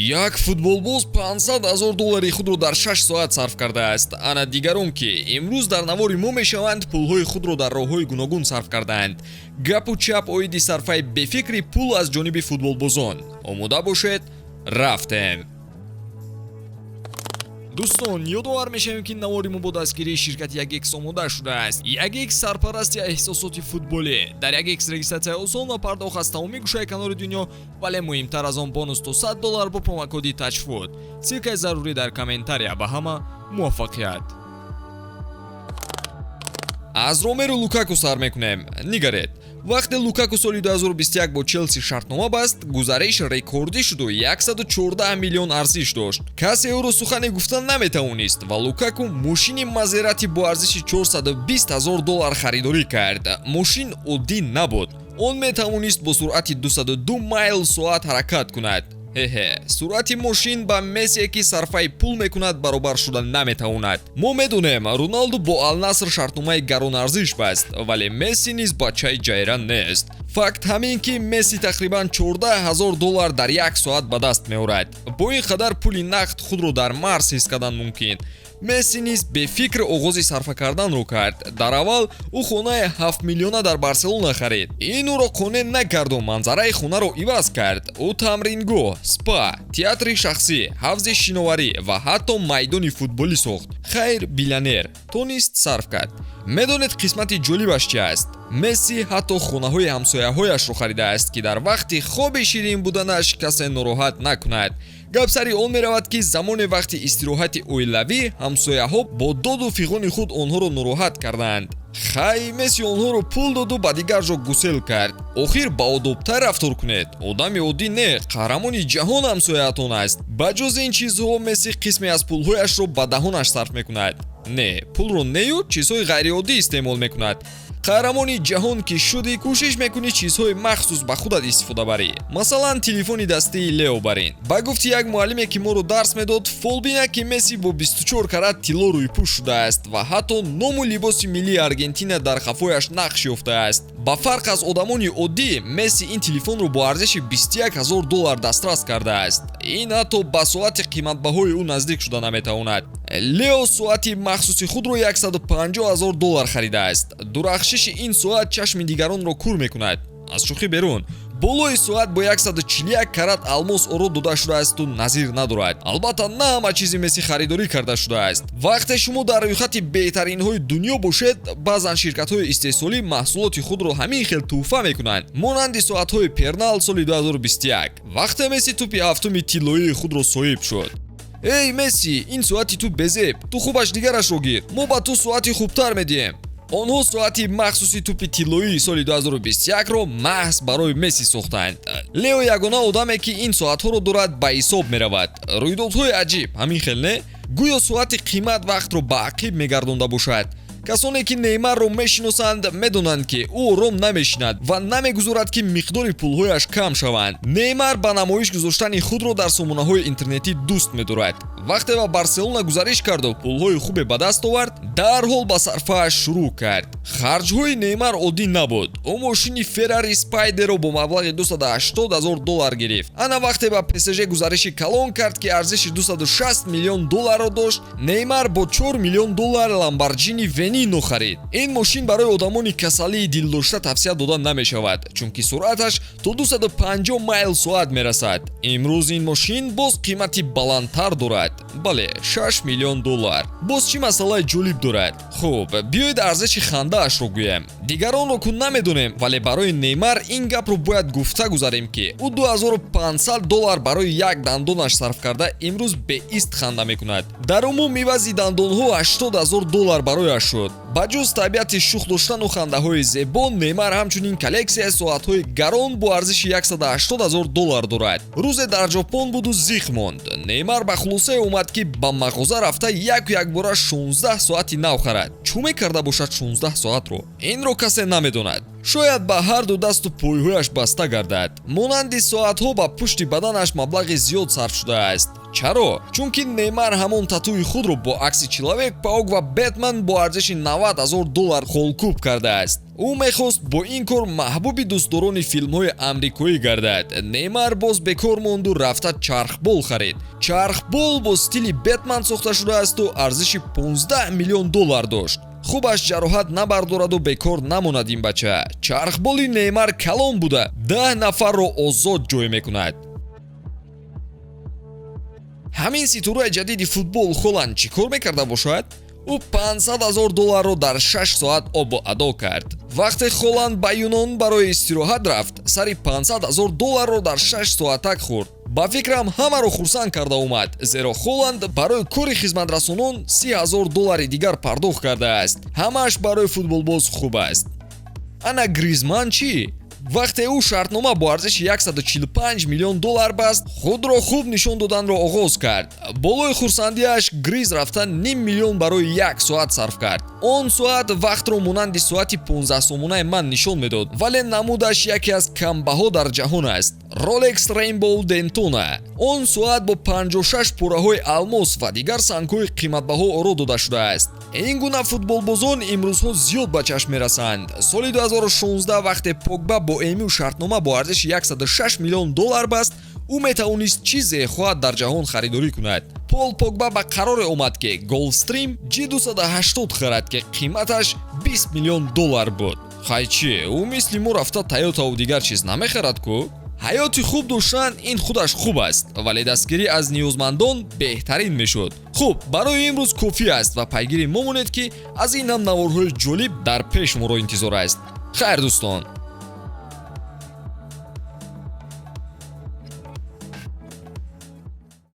Як футболбоз 500,000 доллари худро дар 6 соат сарф кардааст. Ана дигарон ки имрӯз дар навори мо мешаванд пулҳои худро дар роҳҳои гуногун сарф кардаанд. Гапу чап оиди сарфаи бефикри пул аз ҷониби футболбозон. Омода бошед, рафтем. дӯстон, ёдовар мешавем ки навори мо бо дастгирии ширкати Yagex омода шудааст. Yagex сарпарасти эҳсосоти футболӣ. Дар Yagex регистратсия осон ва пардохт аз тамоми гӯшаи канори дунё, вале муҳимтар аз он бонус то $100 бо промокоди TouchFood. Силкаи зарурӣ дар комментария. Ба ҳама муваффақият. аз Ромеру Лукаку сар мекунем. Нигаред. вақте Лукаку соли 2021 бо Челси шартнома баст, гузариш рекордӣ шуду 114 миллион арзиш дошт. касе ӯро сухане гуфтан наметавонист ва Лукаку мошини Мазерати бо арзиши $420,000 харидорӣ кард. мошин оддӣ набуд. он метавонист бо суръати 202 майл соат ҳаракат кунад. суръати мошин ба Мессие ки сарфаи пул мекунад баробар шуда наметавонад. мо медонем Роналду бо Ал-Наср шартномаи гаронарзиш баст, вале Месси низ бачаи ҷайран нест. факт ҳамин ки Месси тақрибан $14,000 дар як соат ба даст меорад. бо ин қадар пули нақд худро дар Марс ҳис кардан мумкин. Месси низ бефикр оғози сарфа карданро кард. дар аввал ӯ хонаи 7 миллиона дар Барселона харид. ин ӯро қонеъ накарду манзараи хонаро иваз кард. ӯ тамрингоҳ, спа, театри шахсӣ, ҳавзи шиноварӣ ва ҳатто майдони футболӣ сохт. хайр, биллионер тонист сарф кард. медонед қисмати ҷолибаш чи аст? Месси ҳатто хонаҳои ҳамсояҳояшро харидааст ки дар вақти хоби ширин буданаш касе нороҳат накунад. гап сари он меравад ки замоне вақти истироҳати оилавӣ ҳамсояҳо бо доду фиғони худ онҳоро нороҳат карданд. хай, Месси онҳоро пул доду ба дигар ҷо гусел кард. охир ба одобтар рафтор кунед. одами оддӣ не, қаҳрамони ҷаҳон ҳамсояатон аст. ба ҷози ин чизҳо Месси қисме аз пулҳояшро ба даҳонаш сарф мекунад. не, пулро нею чизҳои ғайриоддӣ истеъмол мекунад. қаҳрамони ҷаҳон ки шудӣ, кӯшиш мекунӣ чизҳои махсус ба худат истифода барӣ. масалан, телефони дастии Лео барин. ба гуфти як муаллиме ки моро дарс медод, фолбина ки Месси бо 24 карат тилло рӯйпӯш шудааст ва ҳатто ному либоси миллии Аргентина дар қафояш нақш ёфтааст. ба фарқ аз одамони оддӣ, Месси ин телефонро бо арзиши $21,000 дастрас кардааст. ин ҳатто ба соати қиматбаҳои ӯ наздик шуда наметавонад. Лео соати махсуси худро $150,000 харидааст. дурахшиши ин соат чашми дигаронро кур мекунад. аз шӯхӣ берун, болои соат бо 141 карат алмос ород дода шудаасту назир надорад. албатта на ҳама чизи Месси харидорӣ карда шудааст. вақте шумо дар рӯйхати беҳтаринҳои дунё бошед, баъзан ширкатҳои истеҳсолӣ маҳсулоти худро ҳамин хел тӯҳфа мекунанд, монанди соатҳои Пернал соли 2021. вақте Месси тӯпи ҳафтуми тиллоии худро соҳиб шуд. эй Месси, ин соати ту безеб, ту хубаш дигарашро гир, мо ба ту соати хубтар медиҳем. онҳо соати махсуси тӯпи тиллоии соли 2021-ро маҳз барои Месси сохтанд. Лео ягона одаме ки ин соатҳоро дорад ба ҳисоб меравад. рӯйдодҳои аҷиб, ҳамин хел не? гӯё соати қимат вақтро ба ақиб мегардонда бошад. касоне ки Неймарро мешиносанд медонанд ки ӯ ором намешинад ва намегузорад ки миқдори пулҳояш кам шаванд. Неймар ба намоиш гузоштани худро дар сомонаҳои интернетӣ дӯст медорад. вақте ба Барселона гузариш карду пулҳои хубе ба даст овард, дарҳол ба сарфааш шурӯъ кард. харҷҳои Неймар оддӣ набуд. ӯ мошини Ferrari Spiderро бо маблағи $280,000 гирифт. ана вақте ба PSG гузариши калон кард ки арзиши $260 миллион дошт, Неймар бо $4 миллион Lamborghini Veneno харид. ин мошин барои одамони касалии дилдошта тавсия дода намешавад, чунки суръаташ то 250 майл соат мерасад. имрӯз ин мошин боз қимати баландтар дорад. бале, $6 миллион. боз чӣ масъалаи ҷолиб дорад? хуб, биёед арзиши хандаашро гӯям. дигаронро ку намедонем, вале барои Неймар ин гапро бояд гуфта гузарем ки ӯ $2,500 барои як дандонаш сарф карда имрӯз беист ханда мекунад. дар умум ивази дандонҳо $80,000 барояш шуд. ба ҷуз табиати шух доштану хандаҳои зебо, Неймар ҳамчунин коллексияи соатҳои гарон бо арзиши $180,000 дорад. рӯзе дар ҷопон буду зиқ монд. Неймар ба хулосае омад ки ба мағоза рафта якбора 16 соати нав харад. чӯ мекарда бошад 16 соатро? инро касе намедонад. шояд ба ҳарду дасту пойҳояш баста гардад. монанди соатҳо ба пушти баданаш маблағи зиёд сарф шудааст. чаро? чунки Неймар ҳамон татуи худро бо акси Человек-паук ва Бэтмен бо арзиши $90,000 холкуб кардааст. ӯ мехост бо ин кор маҳбуби дӯстдорони филмҳои амрикоӣ гардад. Неймар боз бекор монду рафта чархбол харид. чархбол бо стили Бэтмен сохта шудаасту арзиши $15 миллион дошт. хубаш ҷароҳат набардораду бекор намонад ин бача. чархболи Неймар калон буда 10 нафарро озод ҷой мекунад. ҳамин ситураи ҷадиди футбол Холланд чӣ кор мекарда бошад? ӯ $500,000-ро дар 6 соат обу адо кард. вақте Холланд ба Юнон барои истироҳат рафт, сари $500,000-ро дар 6 соатак хӯрд. ба фикрам ҳамаро хурсанд карда омад, зеро Холланд барои кори хизматрасонон $30,000 дигар пардохт кардааст. ҳамааш барои футболбоз хуб аст. ана Гризман чӣ? вақте ӯ шартнома бо арзиши $145 миллион баст, худро хуб нишон доданро оғоз кард. болои хурсандиаш Гриз рафта $500,000 барои 1 соат сарф кард. он соат вақтро монанди соати 15 сомонаи ман нишон медод, вале намудаш яке аз камбаҳо дар ҷаҳон аст. Rolex Rainbow Daytona. он соат бо 56 пораҳои алмос ва дигар сангҳои қиматбаҳо оро дода шудааст. ин гуна футболбозон имрӯзҳо зиёд ба чашм мерасанд. соли 2016 вақте Погба бо эмиу шартнома бо арзиши $106 миллион баст, ӯ метавонист чизе хоҳад дар ҷаҳон харидорӣ кунад. Пол Погба ба қароре омад ки Gulfstream G280 харад ки қиматаш $20 миллион буд. хай чӣ, ӯ мисли мо рафта Toyota-ву дигар чиз намехарад ку? ҳаёти хуб доштан ин худаш хуб аст, вале дастгирӣ аз ниёзмандон беҳтарин мешуд. хуб, барои имрӯз кофӣ аст ва пайгири мо монед ки аз ин ҳам наворҳои ҷолиб дар пеш моро интизор аст. хайр дӯстон.